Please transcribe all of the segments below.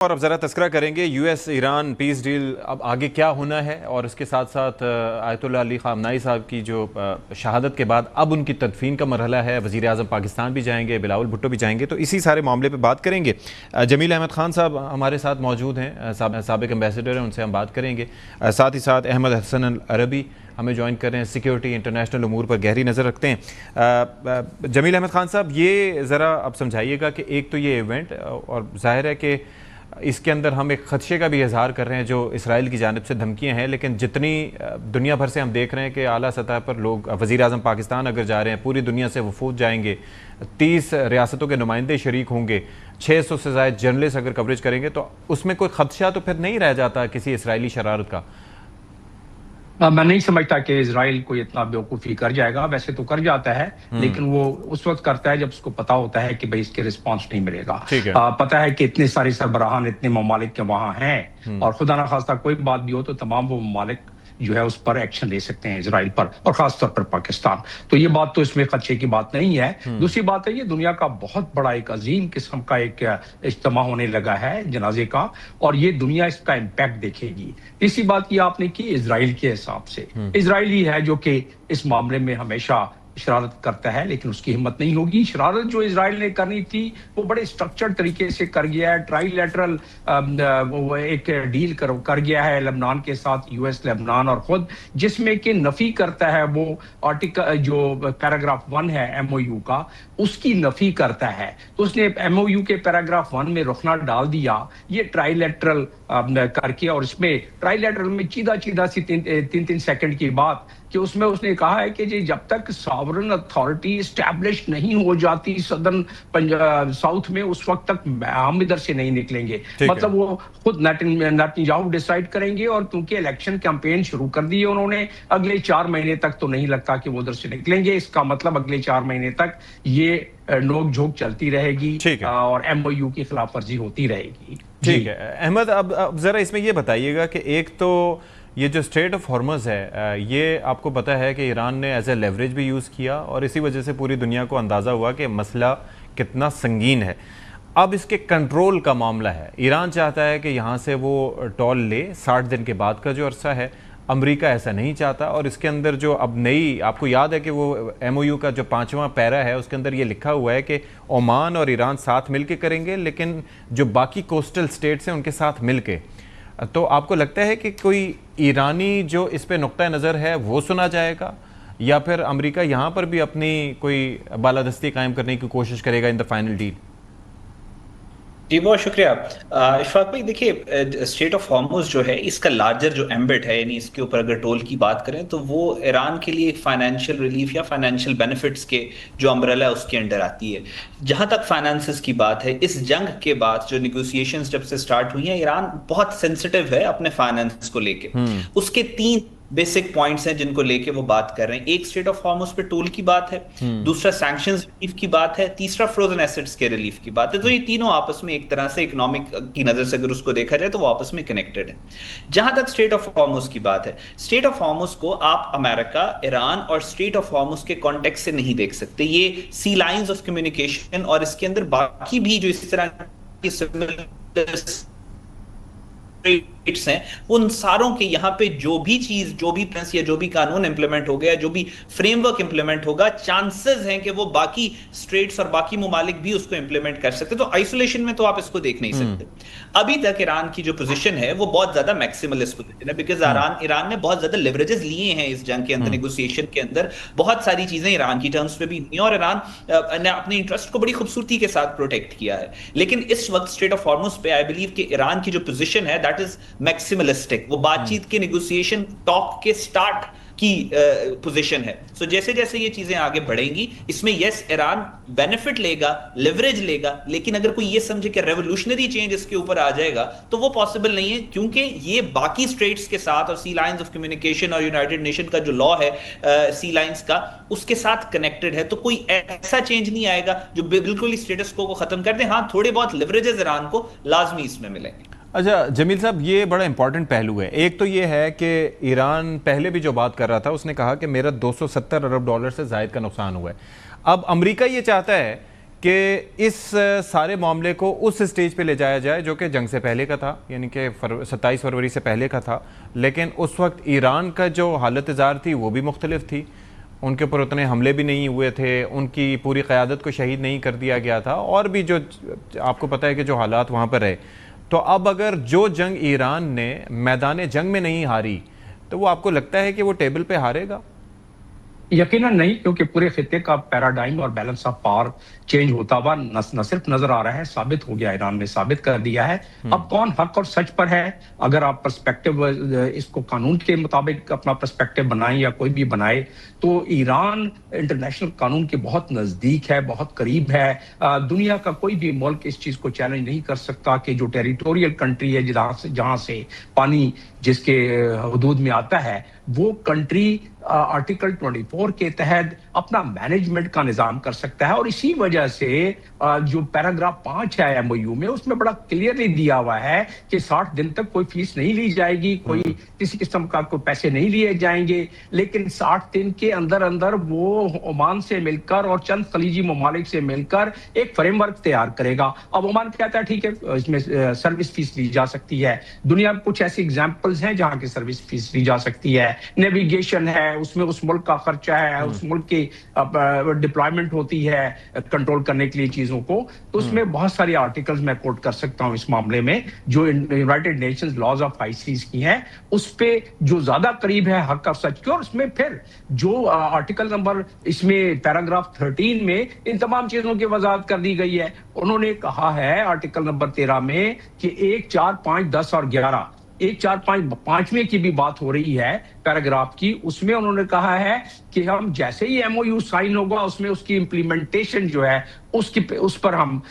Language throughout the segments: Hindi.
और अब ज़रा तस्करा करेंगे यूएस ईरान पीस डील अब आगे क्या होना है और इसके साथ साथ आयतुल्लाह अली ख़ामनाई साहब की जो शहादत के बाद अब उनकी तदफीन का मरहला है। वज़ीर आज़म पाकिस्तान भी जाएंगे, बिलावल भुट्टो भी जाएंगे, तो इसी सारे मामले पे बात करेंगे। जमील अहमद ख़ान साहब हमारे साथ मौजूद हैं, साबिक़ एम्बेसडर हैं, उनसे हम बात करेंगे। साथ ही साथ अहमद हसन अरबी हमें ज्वाइन कर रहे हैं, सिक्योरिटी इंटरनेशनल उमूर पर गहरी नज़र रखते हैं। जमील अहमद ख़ान साहब, ये ज़रा अब समझाइएगा कि एक तो ये इवेंट और ज़ाहिर है कि इसके अंदर हम एक ख़दशे का भी इजहार कर रहे हैं जो इसराइल की जानिब से धमकियां हैं, लेकिन जितनी दुनिया भर से हम देख रहे हैं कि आला सतह पर लोग, वज़ीर आज़म पाकिस्तान अगर जा रहे हैं, पूरी दुनिया से वफूद जाएंगे, 30 रियासतों के नुमाइंदे शरीक होंगे, 600 से ज़ायद जर्नलिस्ट अगर कवरेज करेंगे, तो उसमें कोई ख़दशा तो फिर नहीं रह जाता किसी इसराइली शरारत का? मैं नहीं समझता कि इजराइल को इतना बेवकूफ़ी कर जाएगा। वैसे तो कर जाता है, लेकिन वो उस वक्त करता है जब उसको पता होता है कि भाई इसके रिस्पांस नहीं मिलेगा। पता है कि इतने सारे सरबराहान इतने ममालिक के वहां हैं, और खुदा ना खास्ता कोई बात भी हो तो तमाम वो ममालिक जो है उस पर एक्शन ले सकते हैं इजराइल पर, और खासतौर पर पाकिस्तान। तो ये बात तो इसमें खदशे की बात नहीं है। दूसरी बात है, ये दुनिया का बहुत बड़ा एक अजीम किस्म का एक इज्तिमा होने लगा है जनाजे का, और ये दुनिया इसका इम्पैक्ट देखेगी। तीसरी बात ये आपने की इजराइल के हिसाब से, इजराइल ही है जो कि इस मामले में हमेशा शरारत करता है, लेकिन उसकी हिम्मत नहीं होगी। शरारत जो इजराइल ने करनी थी वो बड़े स्ट्रक्चर्ड तरीके से कर गया है। ट्राइलैटरल वो एक डील कर गया है लेबनान के साथ, यूएस लेबनान और खुद, जिसमें कि नफी करता है वो आर्टिकल जो पैराग्राफ 1 है एमओयू का, उसकी नफी करता है। तो उसने एमओयू के पैराग्राफ 1 में रुखना डाल दिया ये ट्राइलैटरल करके, और इसमें ट्राइलैटरल में सीधा सी 3 सेकंड की बात कि उसमें उसने कहा है कि जी जब तक सॉवरन अथॉरिटी एस्टैब्लिश नहीं हो जाती सदर्न साउथ में, उस वक्त तक हम इधर से नहीं निकलेंगे। मतलब वो खुद नेतन्याहू डिसाइड करेंगे, और क्योंकि इलेक्शन कैंपेन शुरू कर दी है उन्होंने, अगले 4 महीने तक तो नहीं लगता कि वो उधर से निकलेंगे। इसका मतलब अगले 4 महीने तक ये नोक झोंक चलती रहेगी और एमओयू की खिलाफ वर्जी होती रहेगी। ठीक है अहमद, अब जरा इसमें ये बताइएगा कि एक तो ये जो स्ट्रेट ऑफ हॉर्मज़ है, ये आपको पता है कि ईरान ने एज ए लेवरेज भी यूज़ किया, और इसी वजह से पूरी दुनिया को अंदाज़ा हुआ कि मसला कितना संगीन है। अब इसके कंट्रोल का मामला है, ईरान चाहता है कि यहाँ से वो टॉल ले 60 दिन के बाद का जो अरसा है। अमेरिका ऐसा नहीं चाहता, और इसके अंदर जो अब नई, आपको याद है कि वो एमओयू का जो 5वां पैरा है उसके अंदर ये लिखा हुआ है कि ओमान और ईरान साथ मिल के करेंगे, लेकिन जो बाकी कोस्टल स्टेट्स हैं उनके साथ मिल के। तो आपको लगता है कि कोई ईरानी जो इस पे नुक्ता नज़र है वो सुना जाएगा, या फिर अमेरिका यहाँ पर भी अपनी कोई बालादस्ती कायम करने की कोशिश करेगा इन द फाइनल डील? जी बहुत शुक्रिया इशफाक भाई। देखिए, स्ट्रेट ऑफ हॉर्मुज़ जो है, इसका लार्जर जो एम्बिट है, यानी इसके ऊपर अगर टोल की बात करें तो वो ईरान के लिए फाइनेंशियल रिलीफ या फाइनेंशियल बेनिफिट्स के जो अम्ब्रेला है उसके अंडर आती है। जहां तक फाइनेंसेस की बात है, इस जंग के बाद जो निगोशिएशंस जब से स्टार्ट हुई हैं, ईरान बहुत सेंसिटिव है अपने फाइनेंस को लेके। उसके 3 बेसिक पॉइंट्स हैं जिनको लेके वो बात कर रहे हैं। एक स्ट्रेट ऑफ हॉर्मुज़ पे टोल की बात है, दूसरा सैंक्शंस रिलीफ की बात है, तीसरा फ्रोजन एसेट्स के रिलीफ की बात है। तो ये तीनों आपस में एक तरह से इकोनॉमिक की नजर से अगर उसको देखा जाए तो वो आपस में कनेक्टेड है। जहां तक स्ट्रेट ऑफ हॉर्मुज़ की बात है, स्ट्रेट ऑफ हॉर्मुज़ को आप अमेरिका, ईरान और स्ट्रेट ऑफ हॉर्मुज़ के कॉन्टेक्स्ट से नहीं देख सकते। ये सी लाइंस ऑफ कम्युनिकेशन और इसके अंदर बाकी भी जो इस तरह की हैं, उन सारों के यहाँ पे जो भी चीज, जो भी प्रिंस या जो भी कानून इंप्लीमेंट हो गया, जो भी फ्रेमवर्क इंप्लीमेंट होगा, चांसेस हैं कि वो बाकी स्टेट्स और बाकी मुमालिक भी उसको इंप्लीमेंट कर सकते। तो आइसोलेशन में तो आप इसको देख नहीं सकते। अभी तक ईरान की जो पोजीशन है वो बहुत ज्यादा मैक्सिमलिस्ट पोजीशन है, बिकॉज ईरान ने बहुत ज्यादा लिवरेजेस लिए हैं इस जंग के अंदर, नेगोशिएशन के अंदर बहुत सारी चीजें ईरान की टर्म्स पे भी हुई, और ईरान ने अपने इंटरेस्ट को बड़ी खूबसूरती के साथ प्रोटेक्ट किया है। लेकिन इस वक्त स्ट्रेट ऑफ हॉर्मुज़ पे आई बिलीव कि ईरान की जो पोजीशन है दैट इज मैक्सिमलिस्टिक। वो बातचीत के नेगोशिएशन टॉक के स्टार्ट की पोजीशन है। सो जैसे जैसे ये चीजें आगे बढ़ेंगी, इसमें यस ईरान बेनिफिट लेगा, लिवरेज लेगा, लेकिन अगर कोई ये समझे कि रेवोल्यूशनरी चेंज इसके ऊपर आ जाएगा तो वो पॉसिबल नहीं है, क्योंकि ये बाकी स्टेट्स के साथ और सी लाइंस ऑफ कम्युनिकेशन और यूनाइटेड नेशन का जो लॉ है सी लाइंस का, उसके साथ कनेक्टेड है। तो कोई ऐसा चेंज नहीं आएगा जो बिल्कुल स्टेटस को खत्म कर दे। हाँ, थोड़े बहुत लिवरेजेस ईरान को लाजमी इसमें मिलेंगे। अच्छा जमील साहब, ये बड़ा इंपॉर्टेंट पहलू है। एक तो ये है कि ईरान पहले भी जो बात कर रहा था उसने कहा कि मेरा $270 अरब से ज़ायद का नुकसान हुआ है। अब अमेरिका ये चाहता है कि इस सारे मामले को उस स्टेज पे ले जाया जाए जो कि जंग से पहले का था, यानी कि 27 फरवरी से पहले का था, लेकिन उस वक्त ईरान का जो हालत ज़ार थी वो भी मुख्तलिफ थी, उनके ऊपर उतने हमले भी नहीं हुए थे, उनकी पूरी क़यादत को शहीद नहीं कर दिया गया था, और भी जो आपको पता है कि जो हालात वहाँ पर रहे। तो अब अगर जो जंग ईरान ने मैदान जंग में नहीं हारी, तो वो आपको लगता है कि वो टेबल पे हारेगा? यकीनन नहीं, क्योंकि पूरे खित्ते का पैराडाइम और बैलेंस ऑफ पावर चेंज होता हुआ न सिर्फ नजर आ रहा है, साबित हो गया, ईरान ने साबित कर दिया है। अब कौन हक और सच पर है? अगर आप पर्सपेक्टिव इसको कानून के मुताबिक अपना पर्सपेक्टिव बनाएं या कोई भी बनाए, तो ईरान इंटरनेशनल कानून के बहुत नजदीक है, बहुत करीब है। दुनिया का कोई भी मुल्क इस चीज को चैलेंज नहीं कर सकता कि जो टेरिटोरियल कंट्री है, जहां से पानी जिसके हदूद में आता है, वो कंट्री आर्टिकल 24 के तहत अपना मैनेजमेंट का निजाम कर सकता है। और इसी वजह से जो पैराग्राफ 5 है एमओयू में, उसमें बड़ा क्लियरली दिया हुआ है कि 60 दिन तक कोई फीस नहीं ली जाएगी, कोई किसी किस्म का कोई पैसे नहीं लिए जाएंगे, लेकिन 60 दिन के अंदर अंदर वो ओमान से मिलकर और चंद खलीजी ममालिक से मिलकर एक फ्रेमवर्क तैयार करेगा। अब ओमान कहता है ठीक है, इसमें सर्विस फीस ली जा सकती है। दुनिया में कुछ ऐसी एग्जाम्पल्स हैं जहां की सर्विस फीस ली जा सकती है, नेविगेशन है, उसमें उस मुल्क का खर्चा है, उस मुल्क की डिप्लॉयमेंट होती है कंट्रोल करने के लिए चीजों को। तो उसमें बहुत सारी आर्टिकल्स मैं कोट कर सकता हूं इस मामले में, जो United Nations laws of high seas की हैं, उस पे जो ज्यादा करीब है हक और सच के। और उसमें फिर जो आर्टिकल नंबर, इसमें पैराग्राफ 13 में इन तमाम चीजों की वजाहत कर दी गई है। उन्होंने कहा है आर्टिकल नंबर 13 में कि 1, 4, 5, 10 और 11, 1, 4, 5, 5वें की भी बात हो रही है पैराग्राफ की। उसमें उन्होंने कहा है कि हम जैसे ही एमओयू साइन होगा, उसमें उसकी इंप्लीमेंटेशन जो है उस पर हम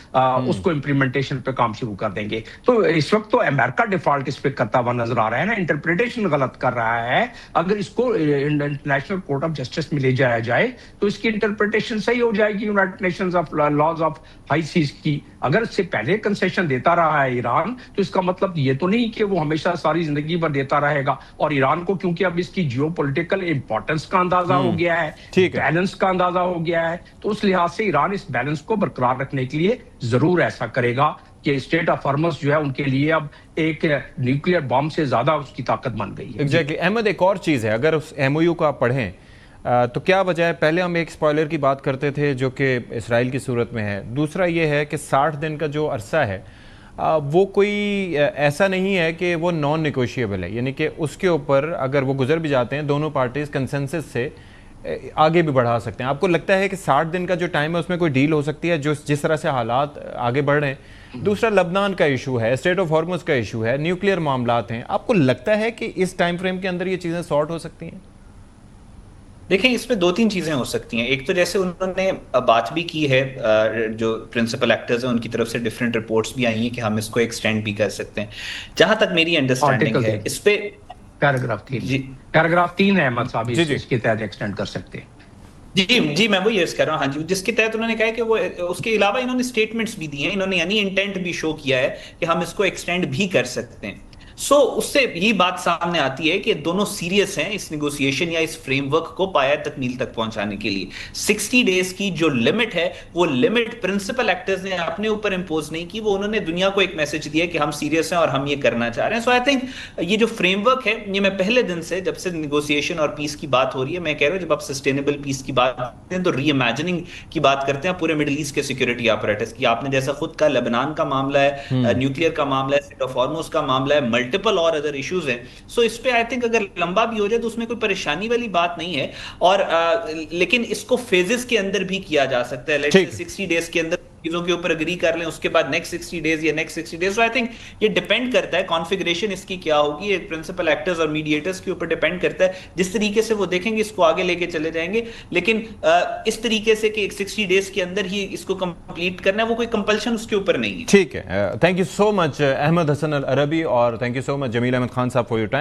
उसको इंप्लीमेंटेशन पे काम शुरू कर देंगे। तो इस वक्त तो अमेरिका डिफॉल्ट इस पे करता हुआ नजर आ रहा है ना, इंटरप्रिटेशन गलत कर रहा है। अगर इसको इंटरनेशनल कोर्ट ऑफ जस्टिस में ले जाया जाए तो इसकी इंटरप्रिटेशन सही हो जाएगी United Nations of laws of high seas की। अगर इससे पहले कंसेशन देता रहा है ईरान, तो इसका मतलब ये तो नहीं कि वो हमेशा सारी जिंदगी भर देता रहेगा। और ईरान को क्योंकि अब इसकी जियोपॉलिटिकल इंपॉर्टेंस का अंदाजा हो गया है, बैलेंस का अंदाजा हो गया है, तो उस लिहाज से ईरान इस बैलेंस को बरकरार रखने के लिए जरूर ऐसा करेगा कि स्टेट ऑफ हॉर्मस जो है उनके लिए अब एक न्यूक्लियर बॉम्ब से ज्यादा उसकी ताकत बन गई है। एग्जैक्टली। अहमद, एक और चीज है, अगर उस एमओयू को आप पढ़ें तो क्या वजह है? पहले हम एक स्पॉइलर की बात करते थे जो कि इसराइल की सूरत में है, दूसरा ये है कि 60 दिन का जो अरसा है वो कोई ऐसा नहीं है कि वो नॉन निगोशिएबल है, यानी कि उसके ऊपर अगर वो गुजर भी जाते हैं, दोनों पार्टीज कंसेंसस से आगे भी बढ़ा सकते हैं। आपको लगता है कि 60 दिन का जो टाइम है उसमें कोई डील हो सकती है जो जिस तरह से हालात आगे बढ़ रहे हैं? दूसरा, लबनान का इशू है, स्टेट ऑफ हॉर्मुज का इशू है, न्यूक्लियर मामलात हैं। आपको लगता है कि इस टाइम फ्रेम के अंदर ये चीज़ें सॉर्ट हो सकती हैं? देखिए, इसमें 2-3 चीजें हो सकती हैं। एक तो जैसे उन्होंने बात भी की है, जो प्रिंसिपल एक्टर्स हैं उनकी तरफ से डिफरेंट रिपोर्ट्स भी आई हैं कि हम इसको एक्सटेंड भी कर सकते हैं। जहां तक मेरी अंडरस्टैंडिंग है इस पे, पैराग्राफ 3 है अहमद साहब, इसके तहत एक्सटेंड कर सकते हैं। जी मैं वही अर्ज कर रहा हूँ। हाँ जी, जिसके तहत उन्होंने कहा है कि वो, उसके अलावा इन्होंने स्टेटमेंट्स भी दिए हैं, इन्होंने यानी इंटेंट भी शो किया है कि हम इसको एक्सटेंड भी कर सकते हैं। उससे ये बात सामने आती है कि दोनों सीरियस हैं इस नेगोशिएशन या इस फ्रेमवर्क को पाया तकमील तक पहुंचाने के लिए। 60 डेज की जो लिमिट है, वो लिमिट प्रिंसिपल एक्टर्स ने अपने ऊपर इंपोज नहीं की, वो उन्होंने दुनिया को एक मैसेज दिया कि हम सीरियस हैं और हम ये करना चाह रहे हैं। सो आई थिंक ये जो फ्रेमवर्क है, ये मैं पहले दिन से, जब से नेगोशिएशन और पीस की बात हो रही है, मैं कह रहा हूं जब आप सस्टेनेबल पीस की बात करते हैं तो री-इमेजिनिंग की बात करते हैं पूरे मिडिल ईस्ट के सिक्योरिटी अपरेटस की। आपने जैसा खुद का लेबनान का मामला है, न्यूक्लियर का मामला है, स्टेट ऑफ हॉर्मुज का मामला है, मल्टीपल और अदर इश्यूज हैं। सो इस पे आई थिंक अगर लंबा भी हो जाए तो उसमें कोई परेशानी वाली बात नहीं है। और लेकिन इसको फेजेस के अंदर भी किया जा सकता है। लेट्स से 60 डेज के अंदर चीजों के ऊपर अग्री कर लें, उसके बाद नेक्स्ट 60 डेज या next 60 days. So I think ये डिपेंड करता है कॉन्फ़िगरेशन इसकी क्या होगी, ये प्रिंसिपल एक्टर्स और मीडिएटर्स के ऊपर डिपेंड करता है। जिस तरीके से वो देखेंगे इसको आगे लेके चले जाएंगे। लेकिन इस तरीके से कि 60 डेज के अंदर ही इसको कंप्लीट करना है, वो कोई कंपल्शन उसके ऊपर नहीं है। ठीक है। Thank you so much Ahmad Hasan al Arabi और thank you so much Jamil Ahmad Khan sahab for your time.